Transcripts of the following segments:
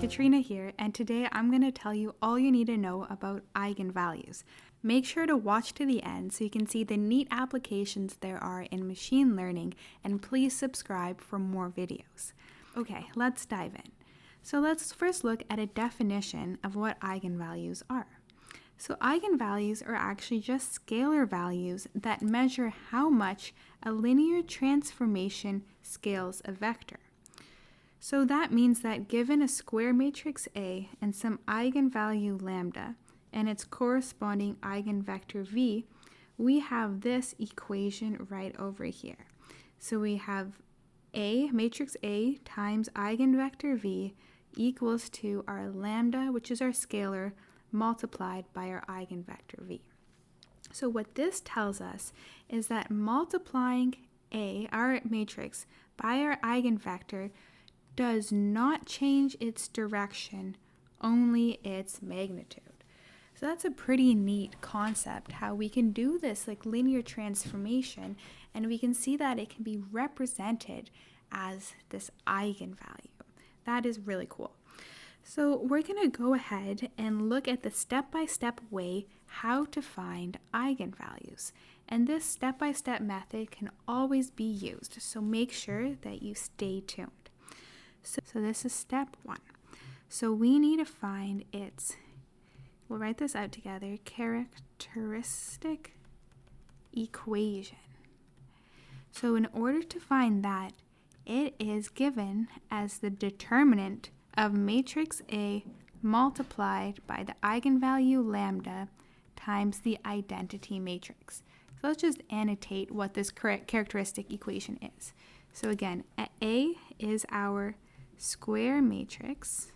Katrina here, and today I'm going to tell you all you need to know about eigenvalues. Make sure to watch to the end so you can see the neat applications there are in machine learning, and please subscribe for more videos. Okay, let's dive in. So let's first look at a definition of what eigenvalues are. So eigenvalues are actually just scalar values that measure how much a linear transformation scales a vector. So that means that given a square matrix A and some eigenvalue lambda and its corresponding eigenvector V, we have this equation right over here. So we have A, matrix A times eigenvector V equals to our lambda, which is our scalar, multiplied by our eigenvector V. So what this tells us is that multiplying A, our matrix, by our eigenvector does not change its direction, only its magnitude. So that's a pretty neat concept, how we can do this like linear transformation, and we can see that it can be represented as this eigenvalue. That is really cool. So we're going to go ahead and look at the step-by-step way how to find eigenvalues. And this step-by-step method can always be used, so make sure that you stay tuned. So this is step 1. So we need to find we'll write this out together, characteristic equation. So in order to find that, it is given as the determinant of matrix A multiplied by the eigenvalue lambda times the identity matrix. So let's just annotate what this characteristic equation is. So again, A is our square matrix.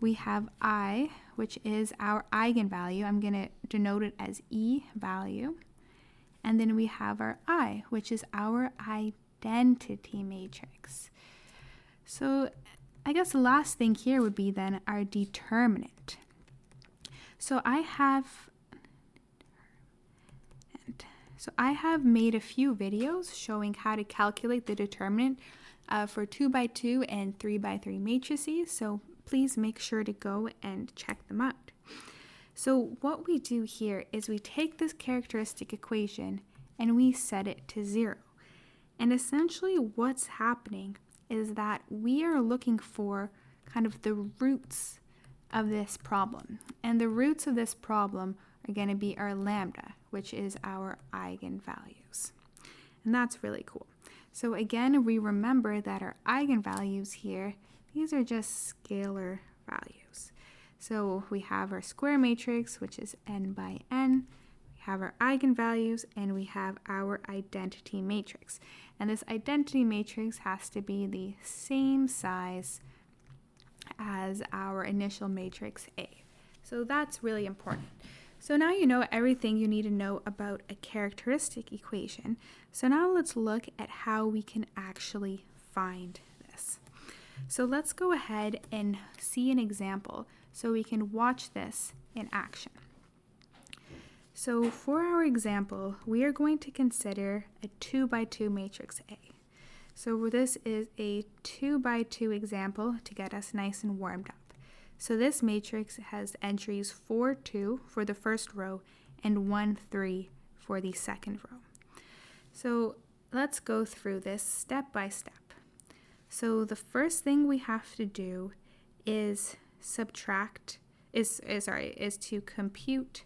We have I, which is our eigenvalue. I'm going to denote it as E value. And then we have our I, which is our identity matrix. So I guess the last thing here would be then our determinant. So I have made a few videos showing how to calculate the determinant for 2x2 and 3x3 matrices. So please make sure to go and check them out. So what we do here is we take this characteristic equation and we set it to 0. And essentially what's happening is that we are looking for kind of the roots of this problem. And the roots of this problem are going to be our lambda, which is our eigenvalues. And that's really cool. So again, we remember that our eigenvalues here, these are just scalar values. So we have our square matrix, which is n by n. We have our eigenvalues, and we have our identity matrix. And this identity matrix has to be the same size as our initial matrix A. So that's really important. So now you know everything you need to know about a characteristic equation. So now let's look at how we can actually find this. So let's go ahead and see an example so we can watch this in action. So for our example, we are going to consider a 2x2 matrix A. So this is a 2x2 example to get us nice and warmed up. So this matrix has entries 4, 2 for the first row and 1, 3 for the second row. So let's go through this step by step. So the first thing we have to do is to compute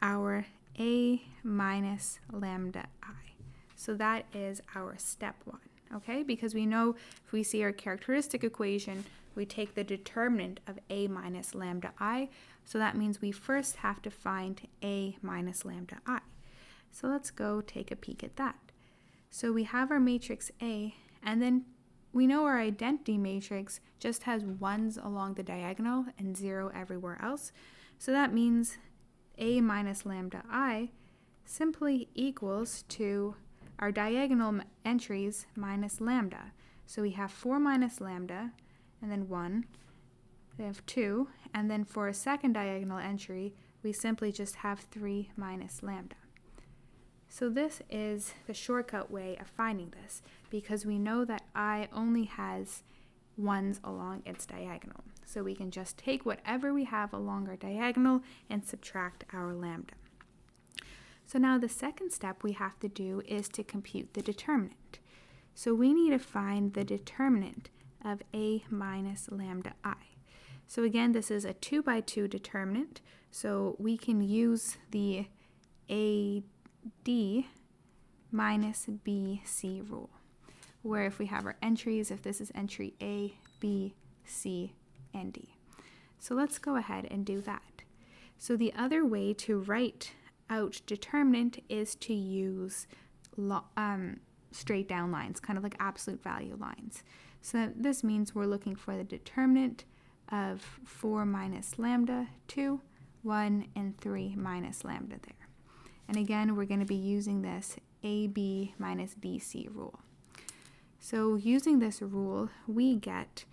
our A minus lambda I. So that is our step 1, okay? Because we know if we see our characteristic equation, we take the determinant of A minus lambda I. So that means we first have to find A minus lambda I. So let's go take a peek at that. So we have our matrix A, and then we know our identity matrix just has 1s along the diagonal and 0 everywhere else. So that means A minus lambda I simply equals to our diagonal entries minus lambda. So we have 4 minus lambda, and then 1. We have 2, and then for a second diagonal entry, we simply just have 3 minus lambda. So this is the shortcut way of finding this, because we know that I only has ones along its diagonal. So we can just take whatever we have along our diagonal and subtract our lambda. So now the second step we have to do is to compute the determinant. So we need to find the determinant of a minus lambda I. So again, this is a 2 by 2 determinant, so we can use the AD minus BC rule, where if we have our entries, if this is entry A, B, C, and D. So let's go ahead and do that. So the other way to write out determinant is to use straight down lines, kind of like absolute value lines. So this means we're looking for the determinant of 4 minus lambda, 2, 1, and 3 minus lambda there. And again, we're going to be using this AB minus BC rule. So using this rule, we get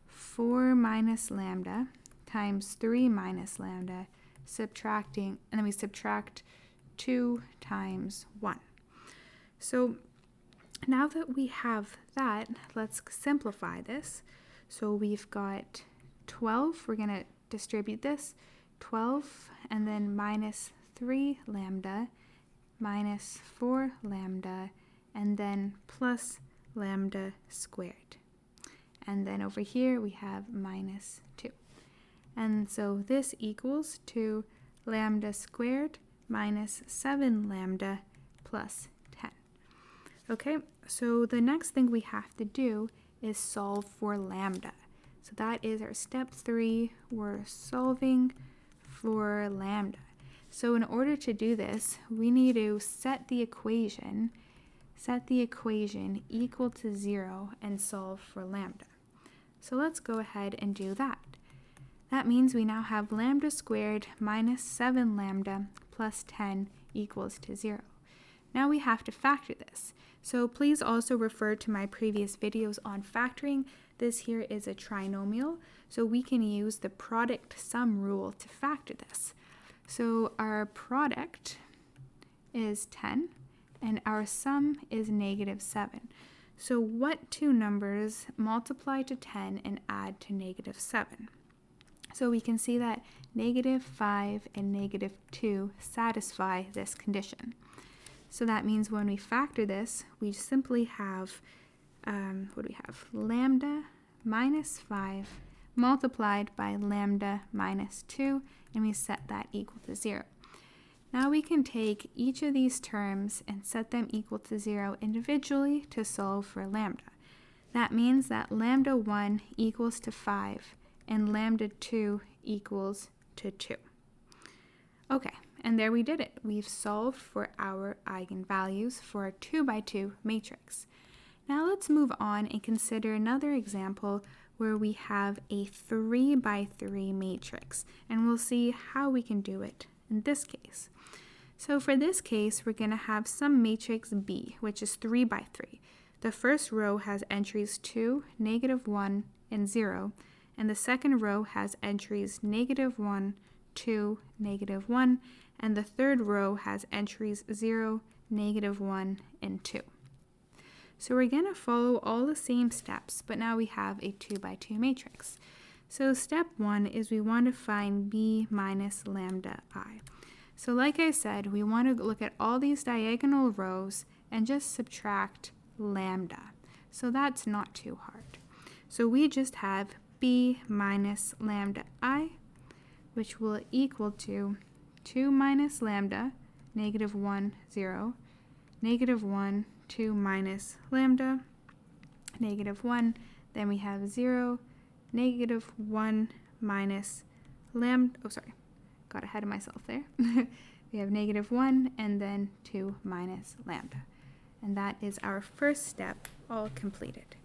4 minus lambda times 3 minus lambda, subtracting, and then we subtract 2 times 1. So now that we have that, let's simplify this. So we've got 12, we're going to distribute this, 12, and then minus 3 lambda, minus 4 lambda, and then plus lambda squared. And then over here we have minus 2. And so this equals to lambda squared minus 7 lambda plus 10. Okay, so the next thing we have to do is solve for lambda. So that is our step 3. We're solving for lambda. So in order to do this, we need to set the equation equal to 0 and solve for lambda. So let's go ahead and do that. That means we now have lambda squared minus 7 lambda plus 10 equals to 0. Now we have to factor this. So please also refer to my previous videos on factoring. This here is a trinomial, so we can use the product sum rule to factor this. So our product is 10 and our sum is negative 7. So what two numbers multiply to 10 and add to negative 7? So we can see that negative 5 and negative 2 satisfy this condition. So that means when we factor this, we simply have, what do we have? Lambda minus 5 multiplied by lambda minus 2, and we set that equal to 0. Now we can take each of these terms and set them equal to 0 individually to solve for lambda. That means that lambda 1 equals to 5 and lambda 2 equals to 2. Okay, and there we did it. We've solved for our eigenvalues for a 2 by 2 matrix. Now let's move on and consider another example where we have a 3 by 3 matrix, and we'll see how we can do it in this case. So for this case, we're going to have some matrix B, which is 3 by 3. The first row has entries 2, negative 1, and 0, and the second row has entries negative 1, 2, negative 1, and the third row has entries 0, negative 1, and 2. So we're going to follow all the same steps, but now we have a 2 by 2 matrix. So step 1 is we want to find B minus lambda I. So like I said, we want to look at all these diagonal rows and just subtract lambda. So that's not too hard. So we just have B minus lambda I, which will equal to 2 minus lambda, negative 1, 0, negative 1, 2 minus lambda, negative 1, then we have 0, negative 1 minus lambda, oh sorry, got ahead of myself there. We have negative 1 and then 2 minus lambda. And that is our first step all completed.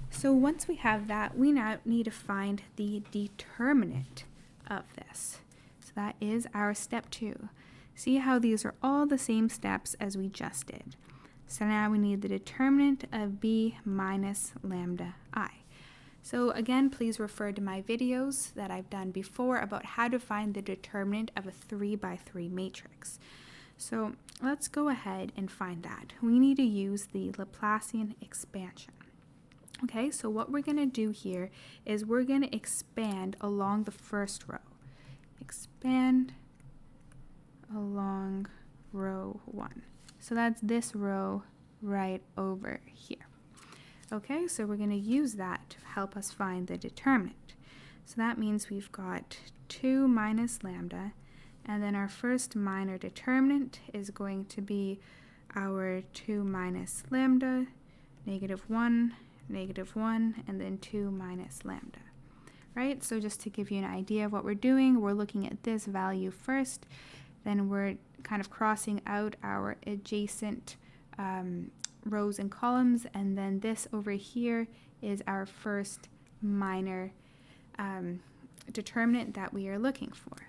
So once we have that, we now need to find the determinant of this. So that is our step 2. See how these are all the same steps as we just did. So now we need the determinant of B minus lambda I. So again, please refer to my videos that I've done before about how to find the determinant of a 3 by 3 matrix. So let's go ahead and find that. We need to use the Laplacian expansion. Okay, so what we're going to do here is we're going to expand along the first row. Expand along row 1. So that's this row right over here. Okay, so we're going to use that to help us find the determinant. So that means we've got 2 minus lambda, and then our first minor determinant is going to be our 2 minus lambda, -1, -1, and then 2 minus lambda. Right, so just to give you an idea of what we're doing, we're looking at this value first, then we're kind of crossing out our adjacent rows and columns, and then this over here is our first minor determinant that we are looking for.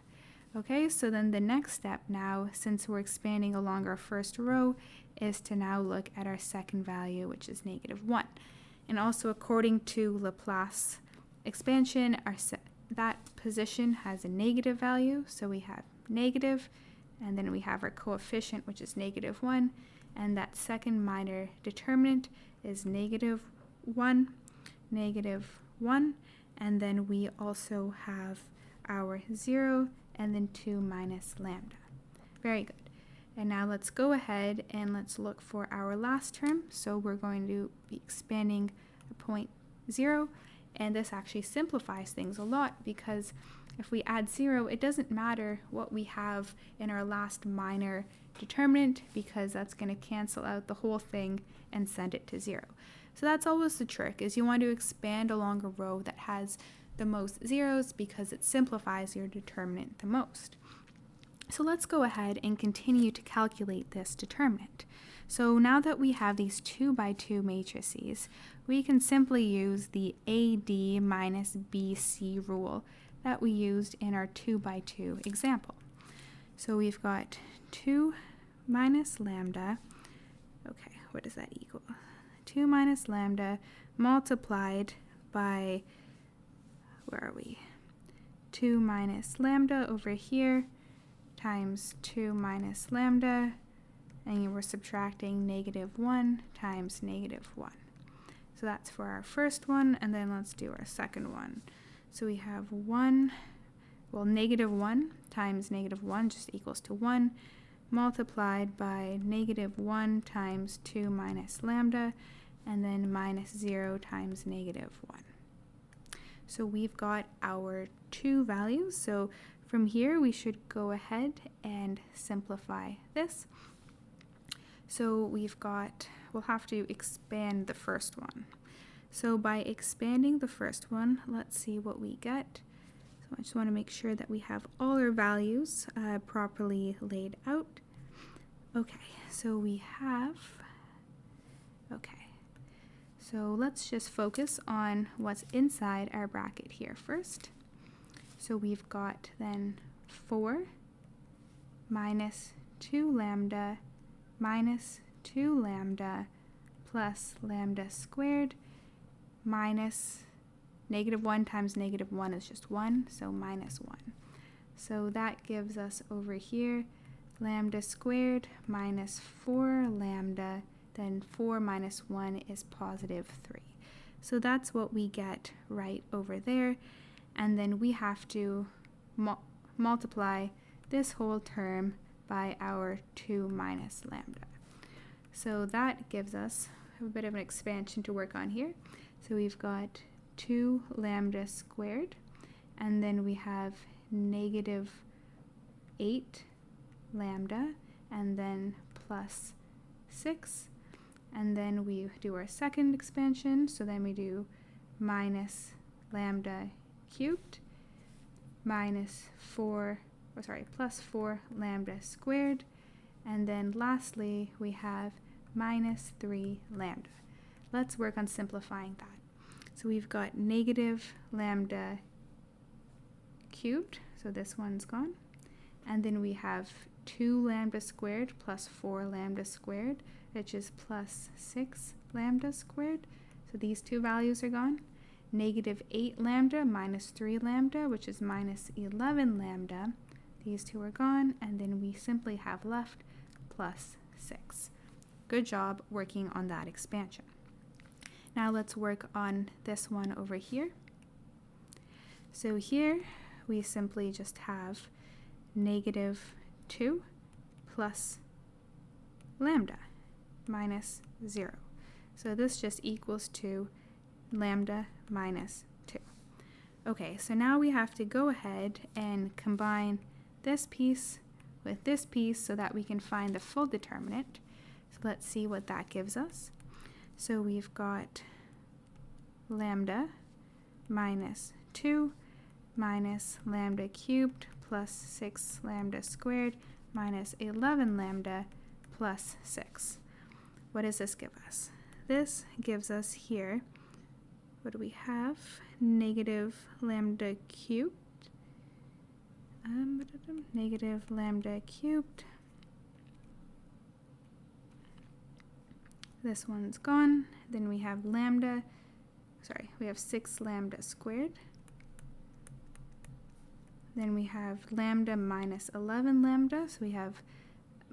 Okay, so then the next step now, since we're expanding along our first row, is to now look at our second value, which is -1. And also according to Laplace expansion, that position has a negative value, so we have negative, and then we have our coefficient, which is -1, and that second minor determinant is -1, -1, and then we also have our 0, and then 2 minus lambda. Very good. And now let's go ahead and let's look for our last term. So we're going to be expanding a point 0, and this actually simplifies things a lot, because if we add 0, it doesn't matter what we have in our last minor determinant, because that's going to cancel out the whole thing and send it to 0. So that's always the trick, is you want to expand along a row that has the most zeros, because it simplifies your determinant the most. So let's go ahead and continue to calculate this determinant. So now that we have these 2 by 2 matrices, we can simply use the AD minus BC rule that we used in our 2 by 2 example. So we've got 2 minus lambda, okay, what does that equal? 2 minus lambda multiplied by, where are we? 2 minus lambda over here times 2 minus lambda, and we're subtracting -1 times -1. So that's for our first one, and then let's do our second one. So we have 1, well, -1 times -1 just equals to 1, multiplied by -1 times 2 minus lambda, and then minus 0 times -1. So we've got our 2 values. So from here, we should go ahead and simplify this. So we'll have to expand the first one. So by expanding the first one, let's see what we get. So I just want to make sure that we have all our values properly laid out. Okay, so we have, okay. So let's just focus on what's inside our bracket here first. So we've got then 4 minus 2 lambda minus 2 lambda plus lambda squared minus -1 times -1 is just 1, so minus 1. So that gives us over here lambda squared minus 4 lambda, then 4 minus 1 is positive 3. So that's what we get right over there. And then we have to multiply this whole term by our 2 minus lambda. So that gives us a bit of an expansion to work on here. So we've got 2 lambda squared, and then we have -8 lambda, and then plus 6. And then we do our second expansion, so then we do minus lambda cubed minus plus 4 lambda squared, and then lastly we have minus 3 lambda. Let's work on simplifying that. So we've got negative lambda cubed, so this one's gone, and then we have 2 lambda squared plus 4 lambda squared, which is plus 6 lambda squared, so these two values are gone. -8 lambda minus 3 lambda, which is minus 11 lambda. These two are gone, and then we simply have left plus 6. Good job working on that expansion. Now let's work on this one over here. So here we simply just have -2 plus lambda minus 0. So this just equals to lambda minus 2. Okay, so now we have to go ahead and combine this piece with this piece so that we can find the full determinant. So let's see what that gives us. So we've got lambda minus 2 minus lambda cubed plus 6 lambda squared minus 11 lambda plus 6. What does this give us? This gives us here, what do we have? Negative lambda cubed. Negative lambda cubed. This one's gone. Then we have we have 6 lambda squared. Then we have lambda minus 11 lambda, so we have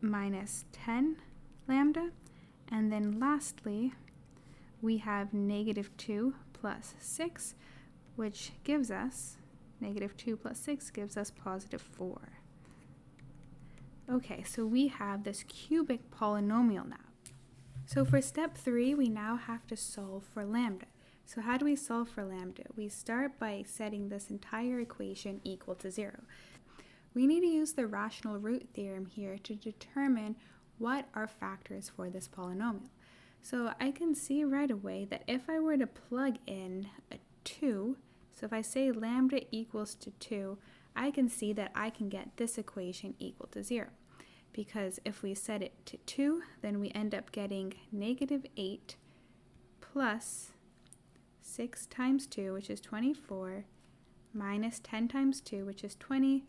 minus 10 lambda. And then lastly, we have -2 plus 6, which gives us, -2 plus 6 gives us +4. Okay, so we have this cubic polynomial now. So for step 3, we now have to solve for lambda. So how do we solve for lambda? We start by setting this entire equation equal to 0. We need to use the rational root theorem here to determine what are factors for this polynomial. So I can see right away that if I were to plug in a 2, so if I say lambda equals to 2, I can see that I can get this equation equal to 0. Because if we set it to 2, then we end up getting -8 plus 6 times 2, which is 24, minus 10 times 2, which is 20,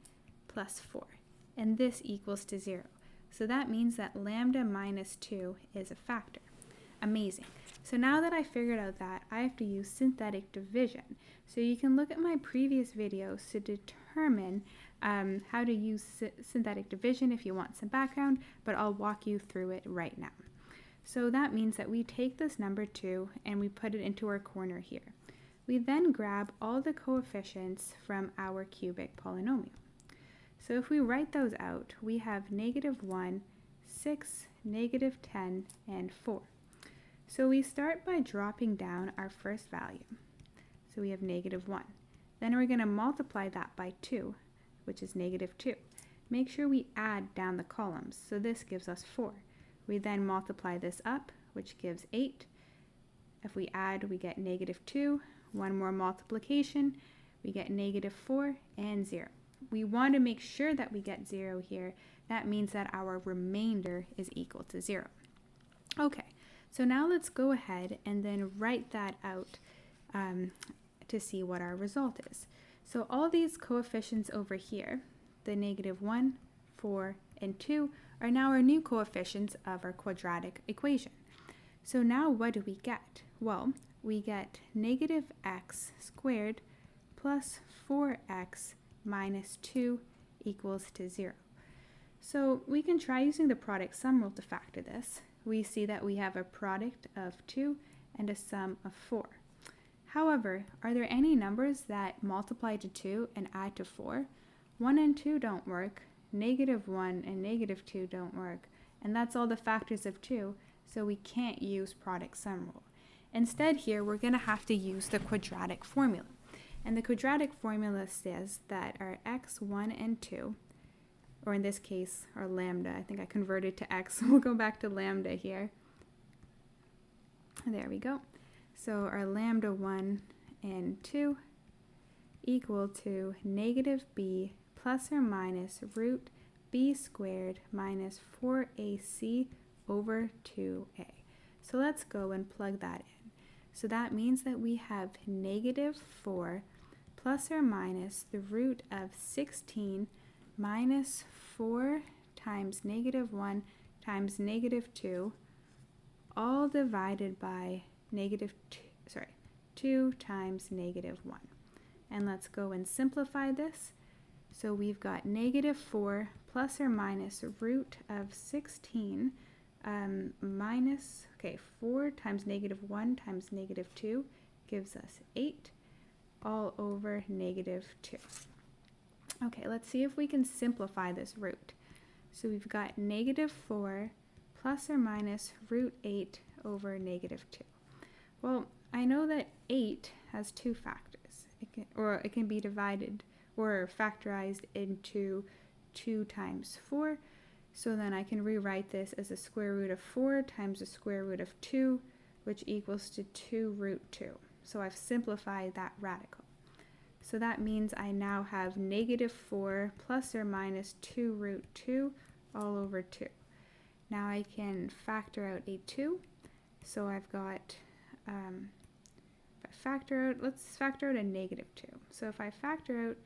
plus 4. And this equals to 0. So that means that lambda minus 2 is a factor. Amazing. So now that I figured out that, I have to use synthetic division. So you can look at my previous videos to determine how to use synthetic division if you want some background, but I'll walk you through it right now. So that means that we take this number 2 and we put it into our corner here. We then grab all the coefficients from our cubic polynomial. So if we write those out, we have -1, 6, -10, and 4. So we start by dropping down our first value. So we have -1. Then we're going to multiply that by 2, which is -2. Make sure we add down the columns. So this gives us 4. We then multiply this up, which gives 8. If we add, we get -2. One more multiplication, we get -4 and 0. We want to make sure that we get 0 here. That means that our remainder is equal to 0. Okay, so now let's go ahead and then write that out to see what our result is. So all these coefficients over here, the -1, 4, and 2, are now our new coefficients of our quadratic equation. So now what do we get? Well, we get -x squared plus 4x minus 2 equals to 0. So we can try using the product sum rule to factor this. We see that we have a product of 2 and a sum of 4. However, are there any numbers that multiply to 2 and add to 4? 1 and 2 don't work, -1 and -2 don't work, and that's all the factors of 2, so we can't use product sum rule. Instead here, we're going to have to use the quadratic formula. And the quadratic formula says that our x1 and 2, or in this case, our lambda, I think I converted to x, we'll go back to lambda here. There we go. So our lambda 1 and 2 equal to -b plus or minus root b squared minus 4ac over 2a. So let's go and plug that in. So that means that we have -4 plus or minus the root of 16 minus 4 times -1 times -2, all divided by 2 times -1. And let's go and simplify this. So we've got -4 plus or minus root of 16 4 times -1 times -2 gives us 8 all over -2. Okay, let's see if we can simplify this root. So we've got -4 plus or minus root 8 over -2. Well, I know that 8 has two factors. It can be divided or factorized into 2 times 4. So then I can rewrite this as the square root of 4 times the square root of 2, which equals to 2 root 2. So I've simplified that radical. So that means I now have -4 plus or minus 2 root 2 all over 2. Now I can factor out a 2. So I've got, let's factor out a -2. So if I factor out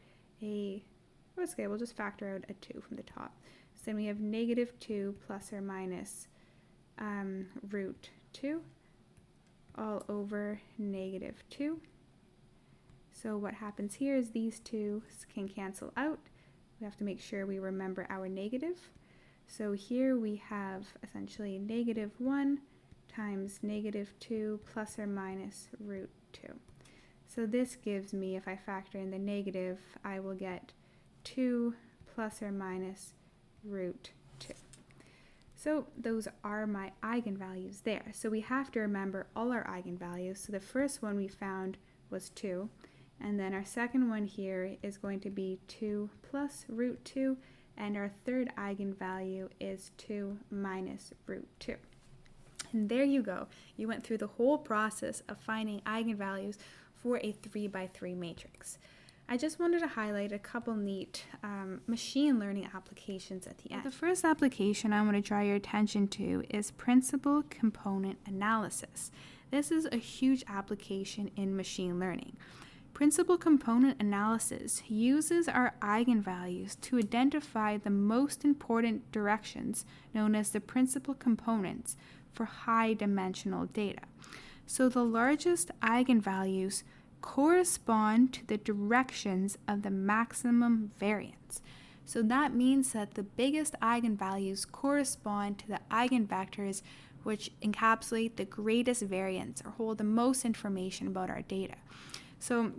we'll just factor out a 2 from the top. So then we have -2 plus or minus root 2 all over -2. So what happens here is these two can cancel out. We have to make sure we remember our negative. So here we have essentially -1 times -2 plus or minus root 2. So this gives me, if I factor in the negative, I will get 2 plus or minus root 2. So those are my eigenvalues there. So we have to remember all our eigenvalues. So the first one we found was 2. And then our second one here is going to be 2 plus root 2. And our third eigenvalue is 2 minus root 2. And there you go. You went through the whole process of finding eigenvalues for a 3x3 matrix. I just wanted to highlight a couple neat machine learning applications at the end. The first application I want to draw your attention to is principal component analysis. This is a huge application in machine learning. Principal component analysis uses our eigenvalues to identify the most important directions known as the principal components for high-dimensional data. So the largest eigenvalues correspond to the directions of the maximum variance. So that means that the biggest eigenvalues correspond to the eigenvectors which encapsulate the greatest variance or hold the most information about our data. So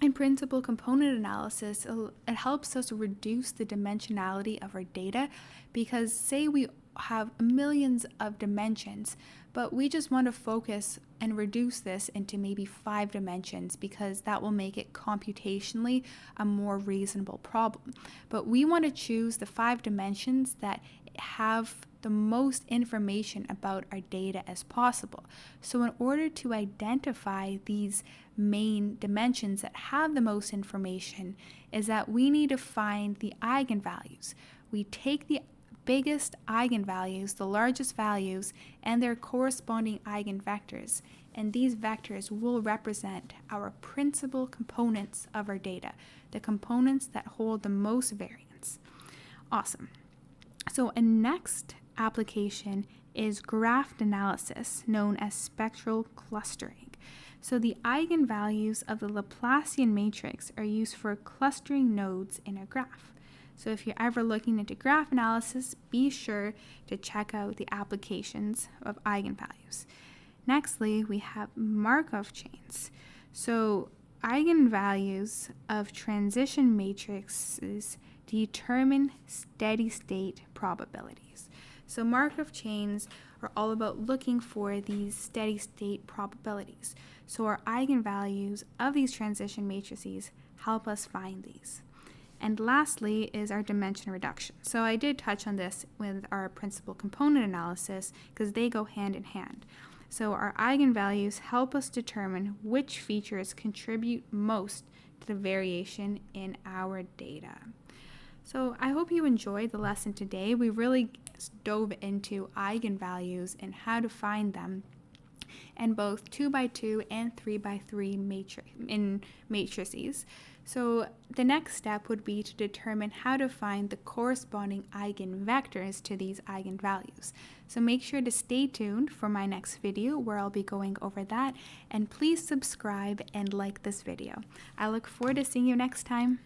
in principal component analysis, it helps us reduce the dimensionality of our data because say we have millions of dimensions, but we just want to focus and reduce this into maybe 5 dimensions because that will make it computationally a more reasonable problem. But we want to choose the 5 dimensions that have the most information about our data as possible. So in order to identify these main dimensions that have the most information is that we need to find the eigenvalues. We take the biggest eigenvalues, the largest values, and their corresponding eigenvectors, and these vectors will represent our principal components of our data, the components that hold the most variance. Awesome. So a next application is graph analysis, known as spectral clustering. So the eigenvalues of the Laplacian matrix are used for clustering nodes in a graph. So if you're ever looking into graph analysis, be sure to check out the applications of eigenvalues. Nextly, we have Markov chains. So eigenvalues of transition matrices determine steady state probabilities. So Markov chains are all about looking for these steady state probabilities. So our eigenvalues of these transition matrices help us find these. And lastly is our dimension reduction. So I did touch on this with our principal component analysis because they go hand in hand. So our eigenvalues help us determine which features contribute most to the variation in our data. So I hope you enjoyed the lesson today. We really dove into eigenvalues and how to find them in both 2x2 and 3x3 matrices. So the next step would be to determine how to find the corresponding eigenvectors to these eigenvalues. So make sure to stay tuned for my next video where I'll be going over that, and please subscribe and like this video. I look forward to seeing you next time.